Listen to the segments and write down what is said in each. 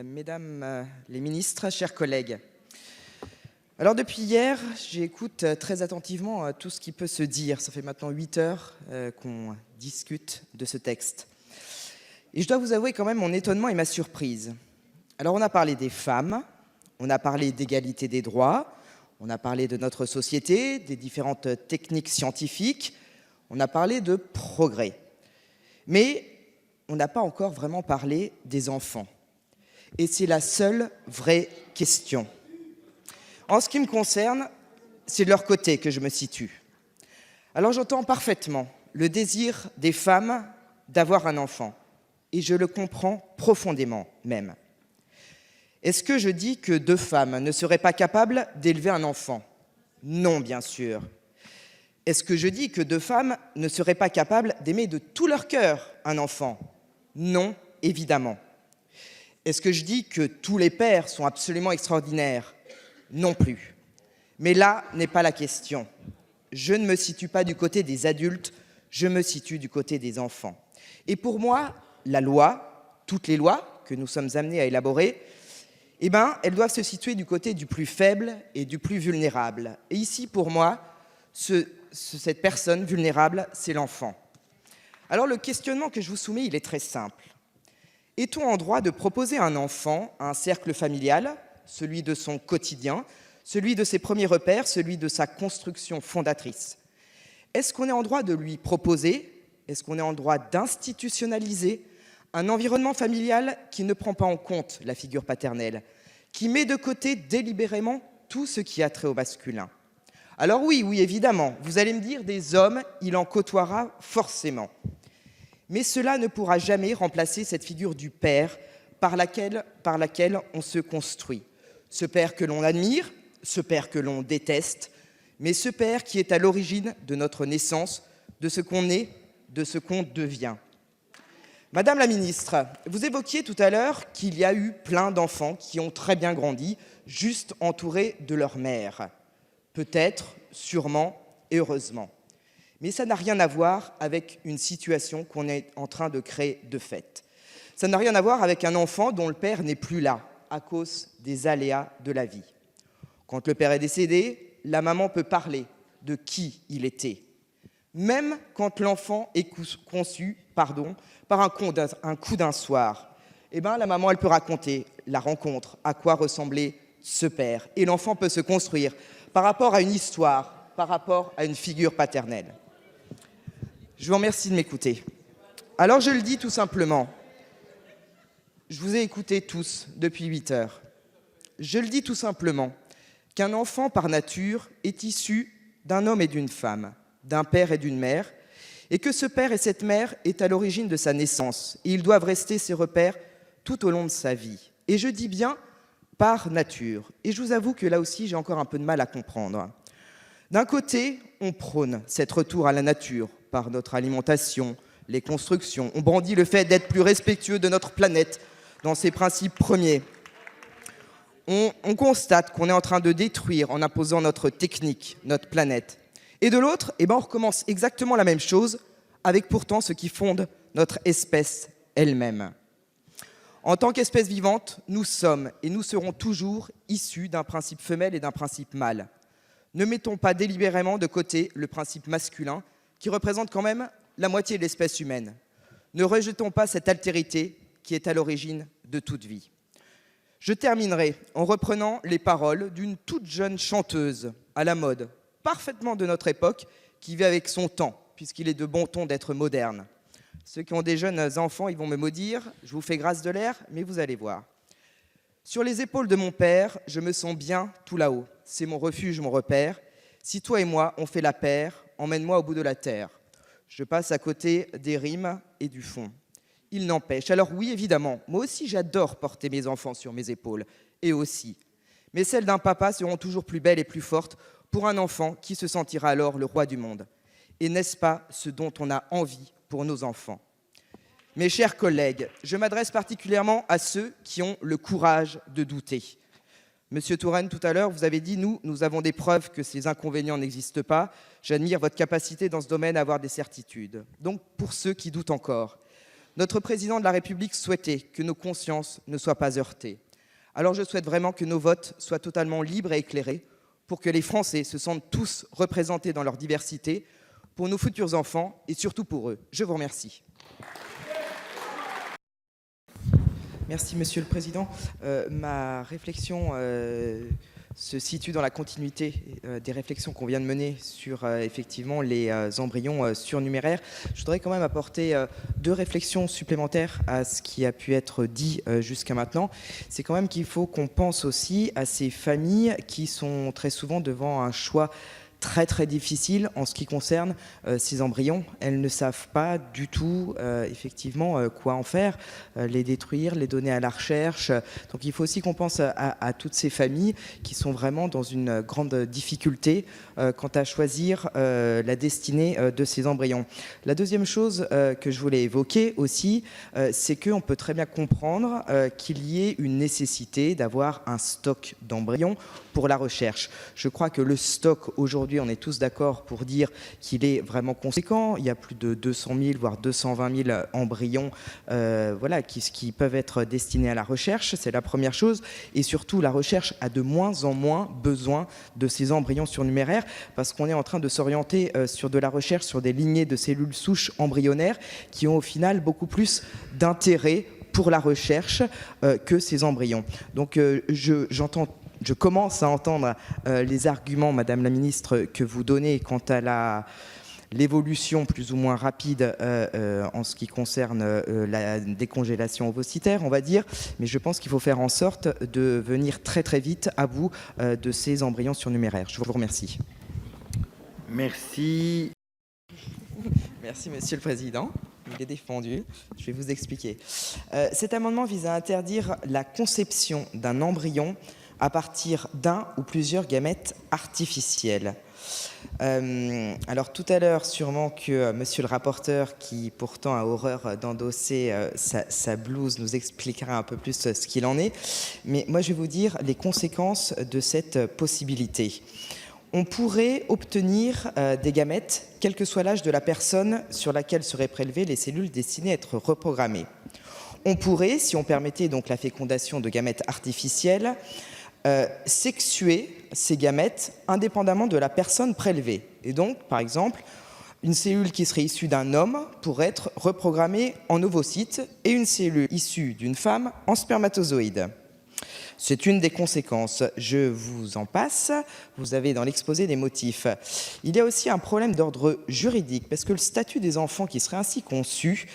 Mesdames les ministres, chers collègues. Alors depuis hier, j'écoute très attentivement tout ce qui peut se dire. Ça fait maintenant 8 heures qu'on discute de ce texte. Et je dois vous avouer quand même mon étonnement et ma surprise. Alors on a parlé des femmes, on a parlé d'égalité des droits, on a parlé de notre société, des différentes techniques scientifiques, on a parlé de progrès. Mais on n'a pas encore vraiment parlé des enfants. Et c'est la seule vraie question. En ce qui me concerne, c'est de leur côté que je me situe. Alors j'entends parfaitement le désir des femmes d'avoir un enfant. Et je le comprends profondément même. Est-ce que je dis que 2 femmes ne seraient pas capables d'élever un enfant? Non, bien sûr. Est-ce que je dis que 2 femmes ne seraient pas capables d'aimer de tout leur cœur un enfant? Non, évidemment. Est-ce que je dis que tous les pères sont absolument extraordinaires? Non plus. Mais là n'est pas la question. Je ne me situe pas du côté des adultes, je me situe du côté des enfants. Et pour moi, la loi, toutes les lois que nous sommes amenés à élaborer, elles doivent se situer du côté du plus faible et du plus vulnérable. Et ici, pour moi, cette personne vulnérable, c'est l'enfant. Alors le questionnement que je vous soumets, il est très simple. Est-on en droit de proposer à un enfant un cercle familial, celui de son quotidien, celui de ses premiers repères, celui de sa construction fondatrice? Est-ce qu'on est en droit de lui proposer, est-ce qu'on est en droit d'institutionnaliser un environnement familial qui ne prend pas en compte la figure paternelle, qui met de côté délibérément tout ce qui a trait au masculin? Alors oui, évidemment, vous allez me dire, des hommes, il en côtoiera forcément. Mais cela ne pourra jamais remplacer cette figure du père par laquelle on se construit. Ce père que l'on admire, ce père que l'on déteste, mais ce père qui est à l'origine de notre naissance, de ce qu'on est, de ce qu'on devient. Madame la ministre, vous évoquiez tout à l'heure qu'il y a eu plein d'enfants qui ont très bien grandi, juste entourés de leur mère. Peut-être, sûrement et heureusement. Mais ça n'a rien à voir avec une situation qu'on est en train de créer de fait. Ça n'a rien à voir avec un enfant dont le père n'est plus là, à cause des aléas de la vie. Quand le père est décédé, la maman peut parler de qui il était. Même quand l'enfant est conçu par un coup d'un soir, la maman elle peut raconter la rencontre, à quoi ressemblait ce père. Et l'enfant peut se construire par rapport à une histoire, par rapport à une figure paternelle. Je vous remercie de m'écouter. Alors je le dis tout simplement, je vous ai écoutés tous depuis 8 heures. Je le dis tout simplement, qu'un enfant par nature est issu d'un homme et d'une femme, d'un père et d'une mère, et que ce père et cette mère est à l'origine de sa naissance, et ils doivent rester ses repères tout au long de sa vie. Et je dis bien par nature, et je vous avoue que là aussi j'ai encore un peu de mal à comprendre. D'un côté, on prône cet retour à la nature par notre alimentation, les constructions. On brandit le fait d'être plus respectueux de notre planète dans ses principes premiers. On constate qu'on est en train de détruire en imposant notre technique, notre planète. Et de l'autre, on recommence exactement la même chose avec pourtant ce qui fonde notre espèce elle-même. En tant qu'espèce vivante, nous sommes et nous serons toujours issus d'un principe femelle et d'un principe mâle. Ne mettons pas délibérément de côté le principe masculin qui représente quand même la moitié de l'espèce humaine. Ne rejetons pas cette altérité qui est à l'origine de toute vie. Je terminerai en reprenant les paroles d'une toute jeune chanteuse à la mode, parfaitement de notre époque, qui vit avec son temps, puisqu'il est de bon ton d'être moderne. Ceux qui ont des jeunes enfants, ils vont me maudire, je vous fais grâce de l'air, mais vous allez voir. Sur les épaules de mon père, je me sens bien tout là-haut. C'est mon refuge, mon repère. Si toi et moi, on fait la paire, emmène-moi au bout de la terre. Je passe à côté des rimes et du fond. Il n'empêche. Alors oui, évidemment, moi aussi j'adore porter mes enfants sur mes épaules, et aussi. Mais celles d'un papa seront toujours plus belles et plus fortes pour un enfant qui se sentira alors le roi du monde. Et n'est-ce pas ce dont on a envie pour nos enfants? Mes chers collègues, je m'adresse particulièrement à ceux qui ont le courage de douter. Monsieur Touraine, tout à l'heure, vous avez dit, nous avons des preuves que ces inconvénients n'existent pas. J'admire votre capacité dans ce domaine à avoir des certitudes. Donc, pour ceux qui doutent encore, Notre président de la République souhaitait que nos consciences ne soient pas heurtées. Alors je souhaite vraiment que nos votes soient totalement libres et éclairés pour que les Français se sentent tous représentés dans leur diversité, pour nos futurs enfants et surtout pour eux. Je vous remercie. Merci, Monsieur le Président. Ma réflexion se situe dans la continuité des réflexions qu'on vient de mener sur effectivement les embryons surnuméraires. Je voudrais quand même apporter 2 réflexions supplémentaires à ce qui a pu être dit jusqu'à maintenant. C'est quand même qu'il faut qu'on pense aussi à ces familles qui sont très souvent devant un choix très difficile en ce qui concerne ces embryons. Elles ne savent pas du tout effectivement quoi en faire, les détruire, les donner à la recherche. Donc il faut aussi qu'on pense à toutes ces familles qui sont vraiment dans une grande difficulté quant à choisir la destinée de ces embryons. La deuxième chose que je voulais évoquer aussi, c'est qu'on peut très bien comprendre qu'il y ait une nécessité d'avoir un stock d'embryons pour la recherche. Je crois que le stock aujourd'hui, on est tous d'accord pour dire qu'il est vraiment conséquent. Il y a plus de 200 000, voire 220 000 embryons voilà, qui peuvent être destinés à la recherche. C'est la première chose. Et surtout, la recherche a de moins en moins besoin de ces embryons surnuméraires parce qu'on est en train de s'orienter sur de la recherche sur des lignées de cellules souches embryonnaires qui ont au final beaucoup plus d'intérêt pour la recherche que ces embryons. Donc je commence à entendre les arguments, Madame la Ministre, que vous donnez quant à l'évolution plus ou moins rapide en ce qui concerne la décongélation ovocytaire, on va dire, mais je pense qu'il faut faire en sorte de venir très vite à bout de ces embryons surnuméraires. Je vous remercie. Merci. Merci, Monsieur le Président. Il est défendu. Je vais vous expliquer. Cet amendement vise à interdire la conception d'un embryon à partir d'un ou plusieurs gamètes artificiels. Alors tout à l'heure, sûrement que monsieur le rapporteur, qui pourtant a horreur d'endosser sa blouse, nous expliquera un peu plus ce qu'il en est. Mais moi, je vais vous dire les conséquences de cette possibilité. On pourrait obtenir des gamètes, quel que soit l'âge de la personne sur laquelle seraient prélevées les cellules destinées à être reprogrammées. On pourrait, si on permettait donc la fécondation de gamètes artificielles, sexuer ces gamètes indépendamment de la personne prélevée. Et donc, par exemple, une cellule qui serait issue d'un homme pourrait être reprogrammée en ovocyte et une cellule issue d'une femme en spermatozoïde. C'est une des conséquences. Je vous en passe. Vous avez dans l'exposé des motifs. Il y a aussi un problème d'ordre juridique parce que le statut des enfants qui seraient ainsi conçus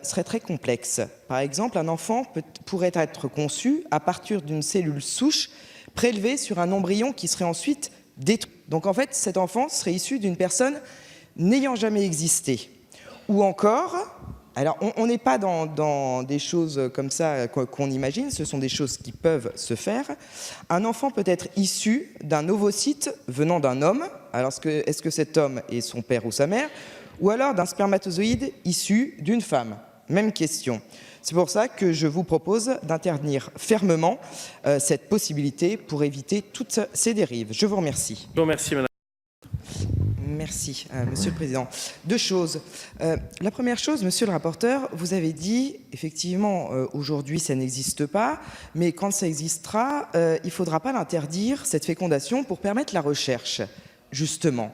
serait très complexe. Par exemple, un enfant pourrait être conçu à partir d'une cellule souche prélevée sur un embryon qui serait ensuite détruit. Donc en fait, cet enfant serait issu d'une personne n'ayant jamais existé. Ou encore, alors on n'est pas dans des choses comme ça qu'on imagine, ce sont des choses qui peuvent se faire. Un enfant peut être issu d'un ovocyte venant d'un homme. Alors est-ce que cet homme est son père ou sa mère? Ou alors d'un spermatozoïde issu d'une femme? Même question. C'est pour ça que je vous propose d'interdire fermement cette possibilité pour éviter toutes ces dérives. Je vous remercie. Je vous remercie, Madame. Merci, Monsieur le Président. 2 choses. La première chose, Monsieur le rapporteur, vous avez dit, effectivement, aujourd'hui, ça n'existe pas, mais quand ça existera, il ne faudra pas l'interdire, cette fécondation, pour permettre la recherche, justement.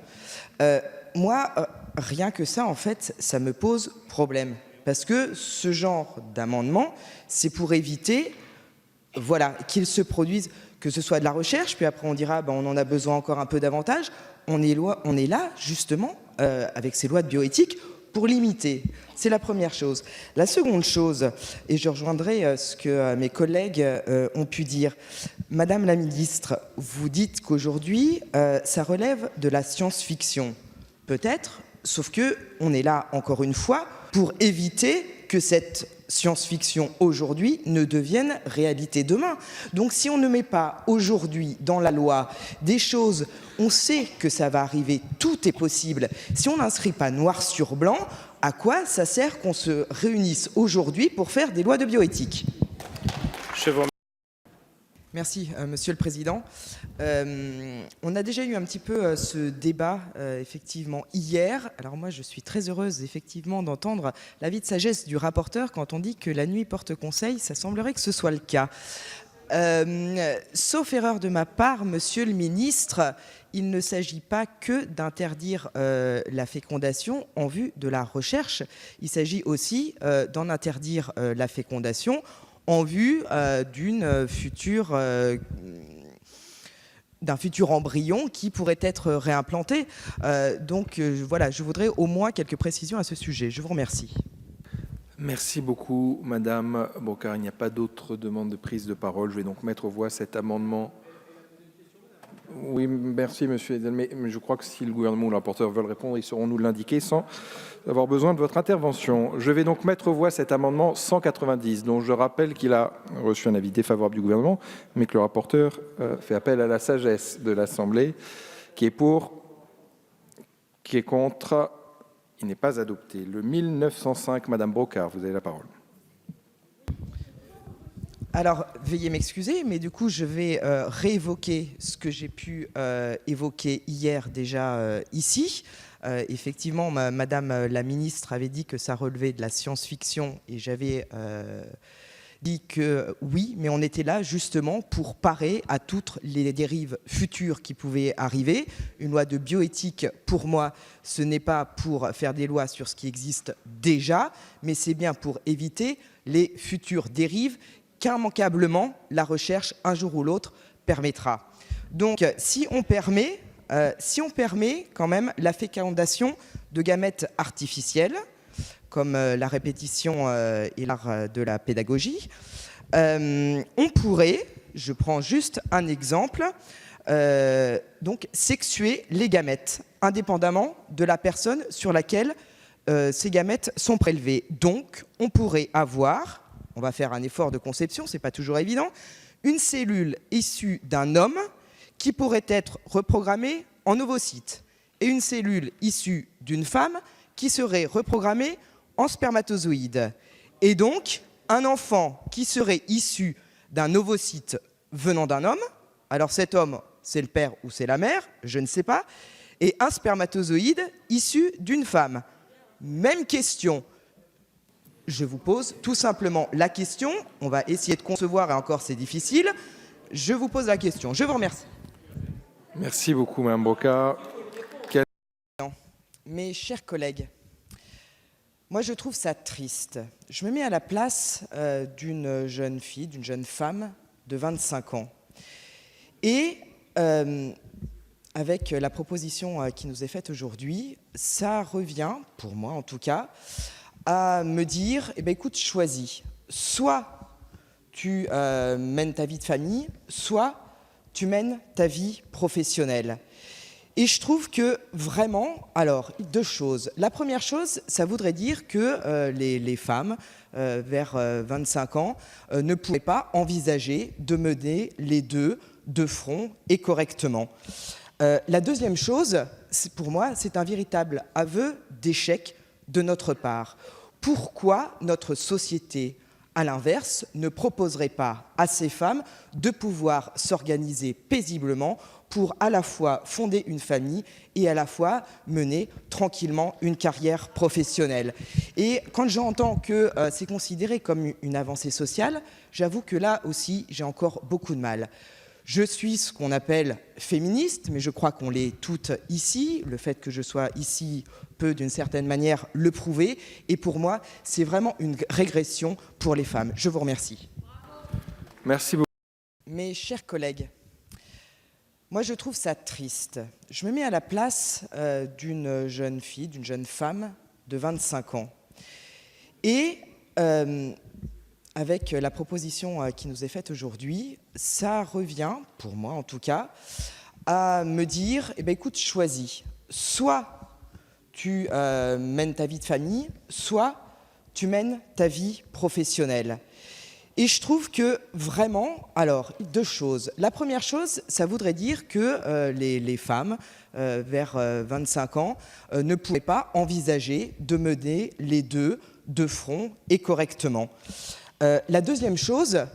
Moi, rien que ça, en fait, ça me pose problème. Parce que ce genre d'amendement, c'est pour éviter voilà, qu'il se produise, que ce soit de la recherche, puis après on dira on en a besoin encore un peu davantage. On est là, justement, avec ces lois de bioéthique, pour limiter. C'est la première chose. La seconde chose, et je rejoindrai ce que mes collègues ont pu dire. Madame la ministre, vous dites qu'aujourd'hui, ça relève de la science-fiction. Peut-être, sauf que on est là, encore une fois, pour éviter que cette science-fiction aujourd'hui ne devienne réalité demain. Donc si on ne met pas aujourd'hui dans la loi des choses, on sait que ça va arriver, tout est possible. Si on n'inscrit pas noir sur blanc, à quoi ça sert qu'on se réunisse aujourd'hui pour faire des lois de bioéthique? Merci, Monsieur le Président. On a déjà eu un petit peu ce débat, effectivement, hier. Alors moi, je suis très heureuse, effectivement, d'entendre l'avis de sagesse du rapporteur quand on dit que la nuit porte conseil. Ça semblerait que ce soit le cas. Sauf erreur de ma part, Monsieur le Ministre, il ne s'agit pas que d'interdire la fécondation en vue de la recherche. Il s'agit aussi d'en interdire la fécondation en vue d'un futur embryon qui pourrait être réimplanté. Voilà, je voudrais au moins quelques précisions à ce sujet. Je vous remercie. Merci beaucoup, Madame Brocard. Il n'y a pas d'autres demandes de prise de parole. Je vais donc mettre aux voix cet amendement. Oui, merci, Monsieur Edel. Mais je crois que si le gouvernement ou le rapporteur veulent répondre, ils sauront nous l'indiquer sans avoir besoin de votre intervention. Je vais donc mettre aux voix cet amendement 190, dont je rappelle qu'il a reçu un avis défavorable du gouvernement, mais que le rapporteur fait appel à la sagesse de l'Assemblée, qui est pour, qui est contre. Il n'est pas adopté. Le 1905, Madame Brocard, vous avez la parole. Alors, veuillez m'excuser, mais du coup, je vais réévoquer ce que j'ai pu évoquer hier déjà ici. Effectivement, Madame la ministre avait dit que ça relevait de la science-fiction et j'avais dit que oui, mais on était là justement pour parer à toutes les dérives futures qui pouvaient arriver. Une loi de bioéthique, pour moi, ce n'est pas pour faire des lois sur ce qui existe déjà, mais c'est bien pour éviter les futures dérives qu'immanquablement la recherche, un jour ou l'autre, permettra. Donc, si on permet quand même la fécondation de gamètes artificiels, comme la répétition et l'art de la pédagogie, on pourrait, je prends juste un exemple, donc sexuer les gamètes, indépendamment de la personne sur laquelle ces gamètes sont prélevées. Donc, on pourrait avoir, on va faire un effort de conception, c'est pas toujours évident, une cellule issue d'un homme qui pourrait être reprogrammée en ovocyte et une cellule issue d'une femme qui serait reprogrammée en spermatozoïde. Et donc, un enfant qui serait issu d'un ovocyte venant d'un homme, alors cet homme, c'est le père ou c'est la mère, je ne sais pas, et un spermatozoïde issu d'une femme. Même question. Je vous pose tout simplement la question. On va essayer de concevoir, et encore c'est difficile. Je vous pose la question. Je vous remercie. Merci beaucoup, Mme Brocard. Mes chers collègues, moi je trouve ça triste. Je me mets à la place d'une jeune fille, d'une jeune femme de 25 ans. Et avec la proposition qui nous est faite aujourd'hui, ça revient, pour moi en tout cas, à me dire, eh bien, écoute, choisis. Soit tu mènes ta vie de famille, soit tu mènes ta vie professionnelle. Et je trouve que vraiment, alors, deux choses. La première chose, ça voudrait dire que les femmes, vers 25 ans, ne pourraient pas envisager de mener les deux de front et correctement. La deuxième chose, pour moi, c'est un véritable aveu d'échec de notre part. Pourquoi notre société, à l'inverse, ne proposerait pas à ces femmes de pouvoir s'organiser paisiblement pour à la fois fonder une famille et à la fois mener tranquillement une carrière professionnelle. Et quand j'entends que c'est considéré comme une avancée sociale, j'avoue que là aussi, j'ai encore beaucoup de mal. Je suis ce qu'on appelle féministe, mais je crois qu'on l'est toutes ici. Le fait que je sois ici peut, d'une certaine manière, le prouver. Et pour moi, c'est vraiment une régression pour les femmes. Je vous remercie. Merci beaucoup. Mes chers collègues, moi je trouve ça triste. Je me mets à la place d'une jeune fille, d'une jeune femme de 25 ans. Et avec la proposition qui nous est faite aujourd'hui, ça revient, pour moi en tout cas, à me dire, eh bien, écoute, choisis. Soit tu mènes ta vie de famille, soit tu mènes ta vie professionnelle. Et je trouve que vraiment, alors, deux choses. La première chose, ça voudrait dire que les femmes, vers 25 ans, ne pourraient pas envisager de mener les deux de front et correctement. La deuxième chose,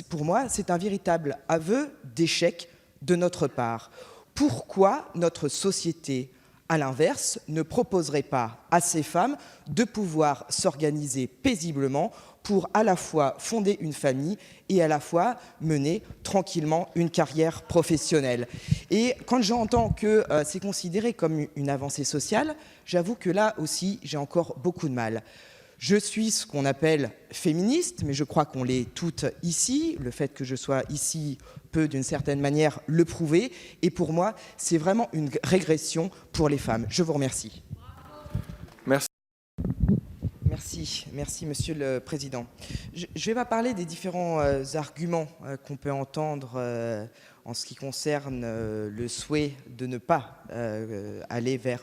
pour moi, c'est un véritable aveu d'échec de notre part. Pourquoi notre société, à l'inverse, ne proposerait pas à ces femmes de pouvoir s'organiser paisiblement pour à la fois fonder une famille et à la fois mener tranquillement une carrière professionnelle. Et quand j'entends que c'est considéré comme une avancée sociale, j'avoue que là aussi, j'ai encore beaucoup de mal. Je suis ce qu'on appelle féministe, mais je crois qu'on l'est toutes ici. Le fait que je sois ici peut, d'une certaine manière, le prouver. Et pour moi, c'est vraiment une régression pour les femmes. Je vous remercie. Merci. Merci, Monsieur le Président. Je ne vais pas parler des différents arguments qu'on peut entendre en ce qui concerne le souhait de ne pas aller vers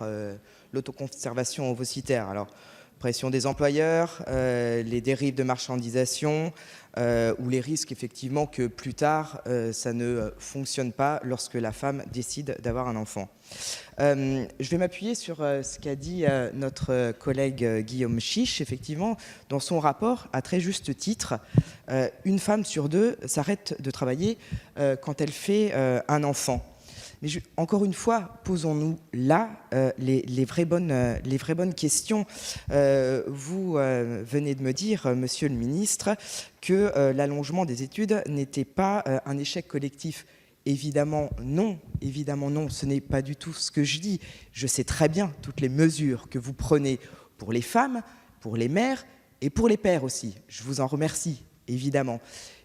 l'autoconservation ovocytaire. Alors, pression des employeurs, les dérives de marchandisation ou les risques effectivement que plus tard ça ne fonctionne pas lorsque la femme décide d'avoir un enfant. Je vais m'appuyer sur ce qu'a dit notre collègue Guillaume Chiche. Effectivement, dans son rapport, à très juste titre, une femme sur deux s'arrête de travailler quand elle fait un enfant. Mais encore une fois, posons-nous là les vraies bonnes questions. Vous venez de me dire, Monsieur le Ministre, que l'allongement des études n'était pas un échec collectif. Évidemment non, ce n'est pas du tout ce que je dis. Je sais très bien toutes les mesures que vous prenez pour les femmes, pour les mères et pour les pères aussi. Je vous en remercie, évidemment.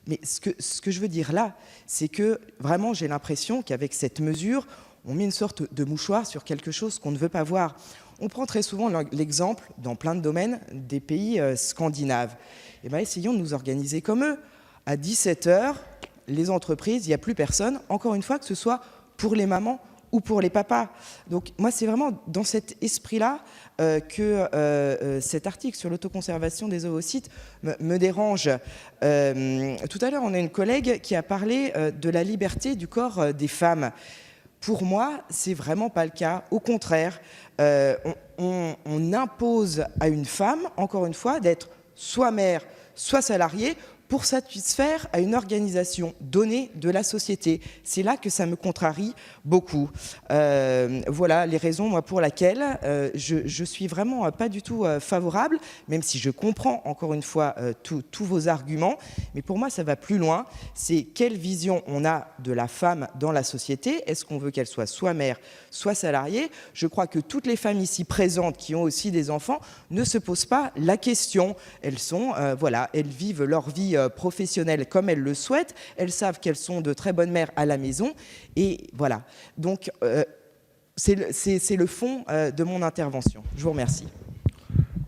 Mais ce que je veux dire là, c'est que vraiment j'ai l'impression qu'avec cette mesure, on met une sorte de mouchoir sur quelque chose qu'on ne veut pas voir. On prend très souvent l'exemple, dans plein de domaines, des pays scandinaves. Eh bien, essayons de nous organiser comme eux. À 17h, les entreprises, il n'y a plus personne, encore une fois, que ce soit pour les mamans ou pour les papas. Donc moi, c'est vraiment dans cet esprit-là que cet article sur l'autoconservation des ovocytes me dérange. Tout à l'heure, on a une collègue qui a parlé de la liberté du corps des femmes. Pour moi, c'est vraiment pas le cas. Au contraire, on impose à une femme, encore une fois, d'être soit mère, soit salariée, pour satisfaire à une organisation donnée de la société. C'est là que ça me contrarie beaucoup. Voilà les raisons moi, pour lesquelles je suis vraiment pas du tout favorable, même si je comprends encore une fois tous vos arguments, mais pour moi ça va plus loin. C'est quelle vision on a de la femme dans la société. Est-ce qu'on veut qu'elle soit mère, soit salariée? Je crois que toutes les femmes ici présentes qui ont aussi des enfants ne se posent pas la question. Elles sont, voilà, elles vivent leur vie professionnelles comme elles le souhaitent, elles savent qu'elles sont de très bonnes mères à la maison, et voilà. Donc, c'est le fond de mon intervention. Je vous remercie.